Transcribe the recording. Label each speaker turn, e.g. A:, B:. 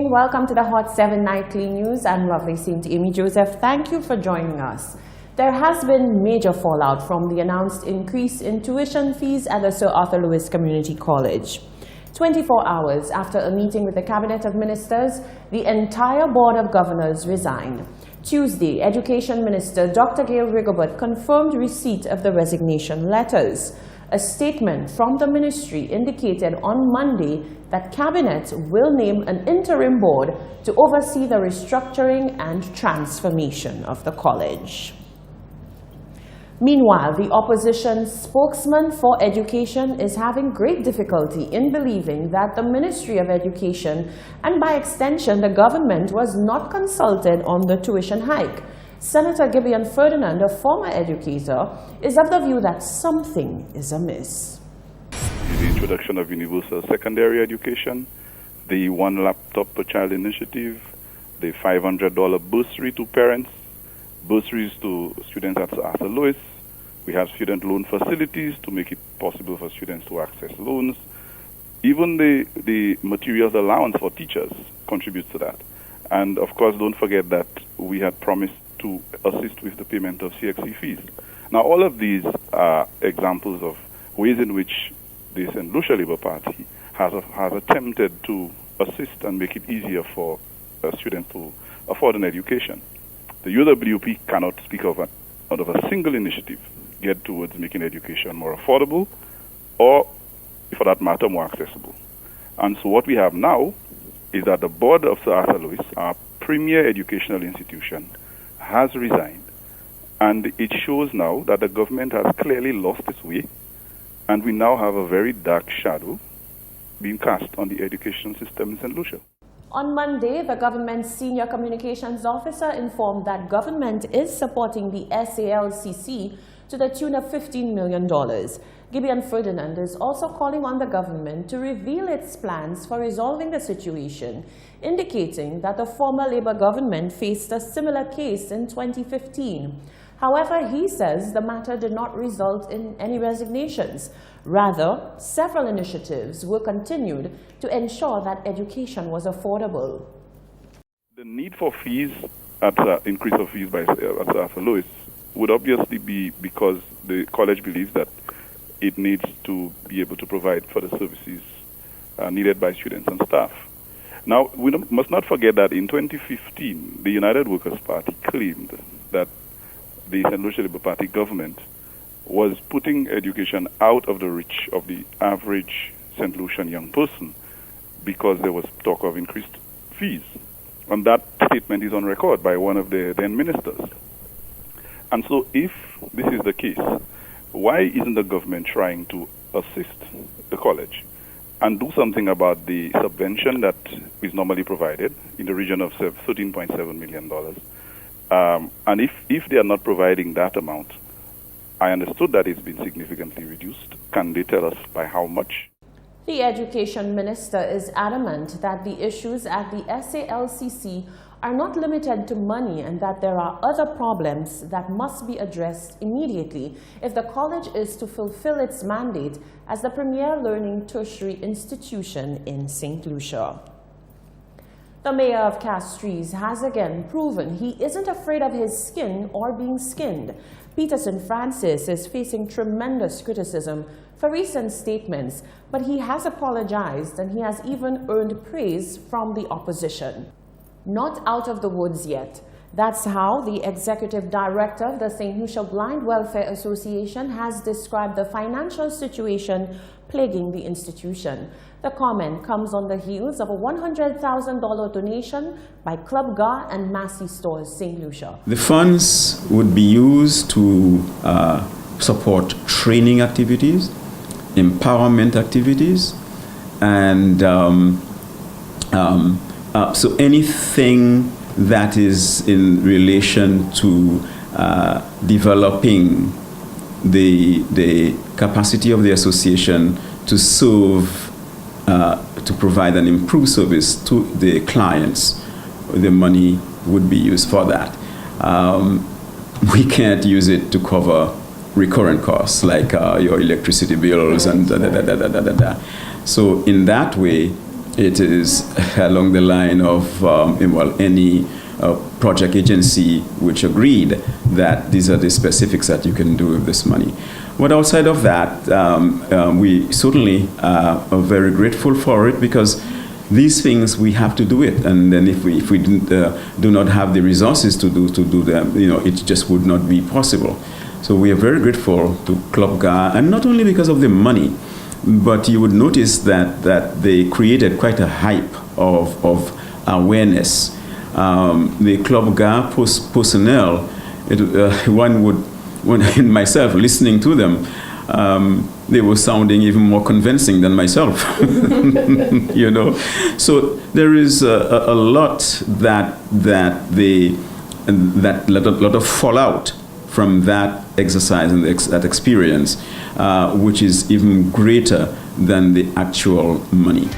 A: evening. Welcome to the Hot 7 Nightly News. I'm lovely St. Amy Joseph. Thank you for joining us. There has been major fallout from the announced increase in tuition fees at the Sir Arthur Lewis Community College. 24 hours after a meeting with the Cabinet of Ministers, the entire Board of Governors resigned. Tuesday, Education Minister Dr. Gail Rigobert confirmed receipt of the resignation letters. A statement from the ministry indicated on Monday that Cabinet will name an interim board to oversee the restructuring and transformation of the college. Meanwhile, the opposition spokesman for education is having great difficulty in believing that the Ministry of Education and by extension the government was not consulted on the tuition hike. Senator Gideon Ferdinand, a former educator, is of the view that something is amiss.
B: The introduction of universal secondary education, the one laptop per child initiative, the $500 bursary to parents, bursaries to students at Arthur Lewis. We have student loan facilities to make it possible for students to access loans. Even the materials allowance for teachers contributes to that. And of course, don't forget that we had promised to assist with the payment of CXC fees. Now, all of these are examples of ways in which the St. Lucia Labour Party has attempted to assist and make it easier for students to afford an education. The UWP cannot speak of out of a single initiative geared towards making education more affordable or, for that matter, more accessible. And so what we have now is that the board of Sir Arthur Lewis, our premier educational institution, has resigned. And it shows now that the government has clearly lost its way, and we now have a very dark shadow being cast on the education system in St. Lucia.
A: On Monday, the government's senior communications officer informed that government is supporting the SALCC to the tune of $15 million. Gideon Ferdinand is also calling on the government to reveal its plans for resolving the situation, indicating that the former Labour government faced a similar case in 2015. However, he says the matter did not result in any resignations. Rather, several initiatives were continued to ensure that education was affordable.
B: The need for fees, increase of fees by Arthur Lewis, would obviously be because the college believes that it needs to be able to provide for the services needed by students and staff. Now, we must not forget that in 2015, the United Workers' Party claimed that the St. Lucia Labour Party government was putting education out of the reach of the average St. Lucian young person because there was talk of increased fees. And that statement is on record by one of the then ministers. And so if this is the case, why isn't the government trying to assist the college and do something about the subvention that is normally provided in the region of $13.7 million? And if they are not providing that amount, I understood that it's been significantly reduced. Can they tell us by how much?
A: The Education Minister is adamant that the issues at the SALCC are not limited to money and that there are other problems that must be addressed immediately if the college is to fulfill its mandate as the premier learning tertiary institution in St. Lucia. The mayor of Castries has again proven he isn't afraid of his skin or being skinned. Peterson Francis is facing tremendous criticism for recent statements, but he has apologized and he has even earned praise from the opposition. Not out of the woods yet. That's how the executive director of the St. Lucia Blind Welfare Association has described the financial situation plaguing the institution. The comment comes on the heels of a $100,000 donation by Club Gar and Massey Stores St. Lucia.
C: The funds would be used to support training activities, empowerment activities, and so anything that is in relation to developing the capacity of the association to serve, to provide an improved service to the clients, the money would be used for that. We can't use it to cover recurrent costs like your electricity bills and da. So in that way, it is along the line of any project agency which agreed that these are the specifics that you can do with this money. But outside of that, we certainly are very grateful for it, because these things we have to do it, and then if we do not have the resources to do them, it just would not be possible. So we are very grateful to Club GA, and not only because of the money, but you would notice that they created quite a hype of awareness. The Club GA personnel, when myself listening to them, they were sounding even more convincing than myself. So there is a lot lot of fallout from that exercise and that experience, which is even greater than the actual money.